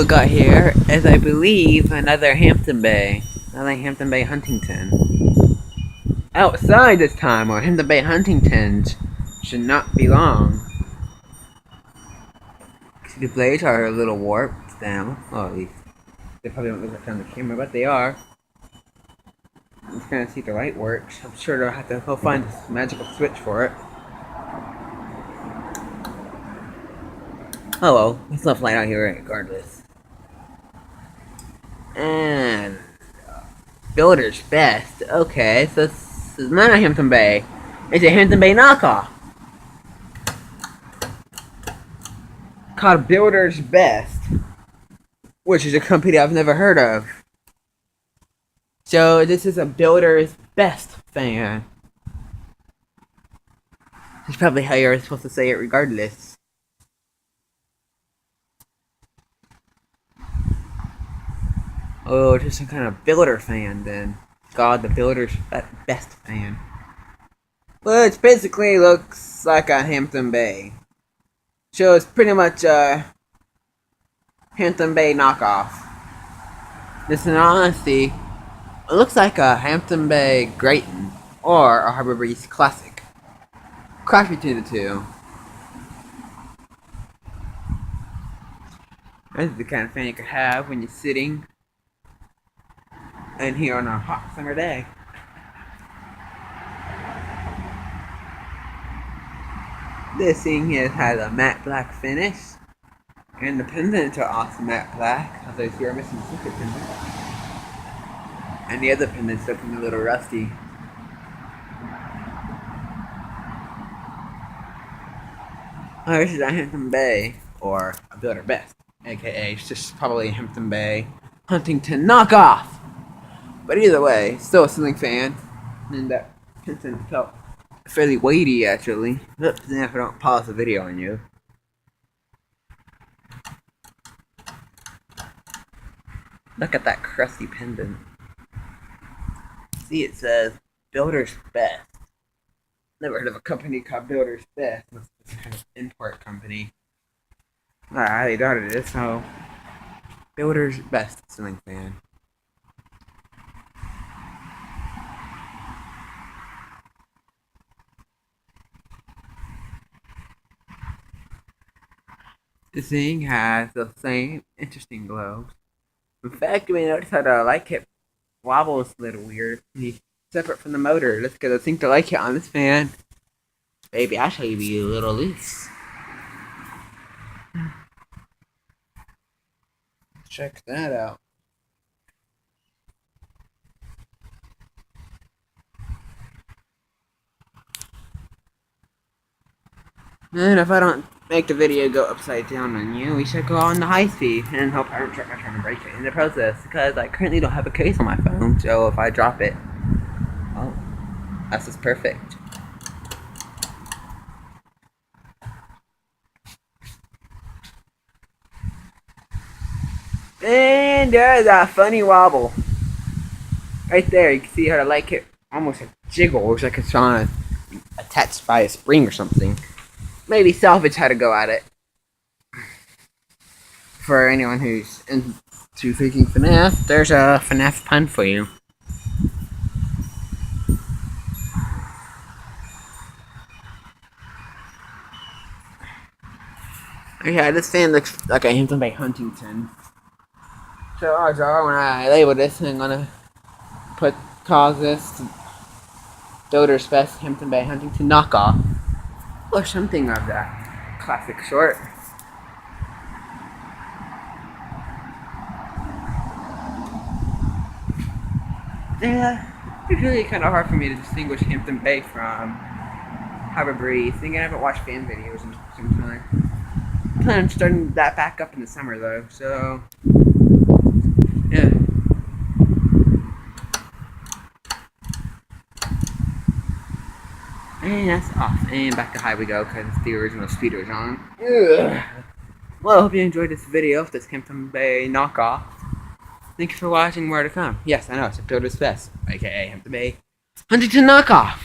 we got here is, I believe, another Hampton Bay. Another Hampton Bay Huntington. Outside this time, or Hampton Bay Huntingtons should not be long. See, the blades are a little warped down. Well, at least they probably don't look like on the camera, but they are. I'm just gonna see if the light works. I'm sure they'll have to go find this magical switch for it. Oh well, there's enough light out here regardless. And Bilders best. Okay, so this is not a Hampton Bay. It's a Hampton Bay knockoff. Called Bilders Best. Which is a company I've never heard of. So this is a Bilders Best fan. That's probably how you're supposed to say it regardless. Oh, just some kind of Builder fan then. God, the Builder's Best fan. Well, it basically looks like a Hampton Bay. So it's pretty much a Hampton Bay knockoff. This, in honesty, it looks like a Hampton Bay Grayton or a Harbor Breeze Classic. Cross between the two. This is the kind of fan you could have when you're sitting and here on a hot summer day. This thing here has a matte black finish, and the pendants are also matte black, although here I'm missing the secret pendant. And the other pendant's looking a little rusty. Oh, this is a Hampton Bay, or a Builder Best, aka it's just probably a Hampton Bay Huntington knockoff. But either way, still a ceiling fan, and that pendant felt fairly weighty actually. Oops, then if I don't pause the video on you. Look at that crusty pendant. See, it says Builder's Best. Never heard of a company called Builder's Best. It's kind of import company. I highly doubt it is, so Builder's Best ceiling fan. This thing has the same interesting globes. In fact, you may notice how the light kit wobbles a little weird. Separate from the motor. Let's get I think the light kit on this fan. Maybe actually be a little loose. Check that out. And if I don't make the video go upside down on you, we should go on the high speed and hope I don't try to break it in the process, because I currently don't have a case on my phone, so if I drop it, oh, that's just perfect. And there's a funny wobble. Right there, you can see how the light kit almost jiggles like it's on attached by a spring or something. Maybe salvage how to go at it. For anyone who's into freaking FNAF, there's a FNAF pun for you. Yeah, this fan looks like a Hampton Bay Huntington. So odds are, when I label this, I'm gonna cause this Bilders Best Hampton Bay Huntington knockoff. Or something of that classic sort. Yeah, it's really kind of hard for me to distinguish Hampton Bay from Harbor Breeze. I think I haven't watched fan videos in some time. I plan on starting that back up in the summer though, so yeah. And that's off. And back to high we go, because the original speeder's on. Ugh. Well, I hope you enjoyed this video of this Hampton Bay knockoff. Thank you for watching. More to come. Yes, I know, it's a Bilders Best, aka Hampton Bay Huntington knockoff.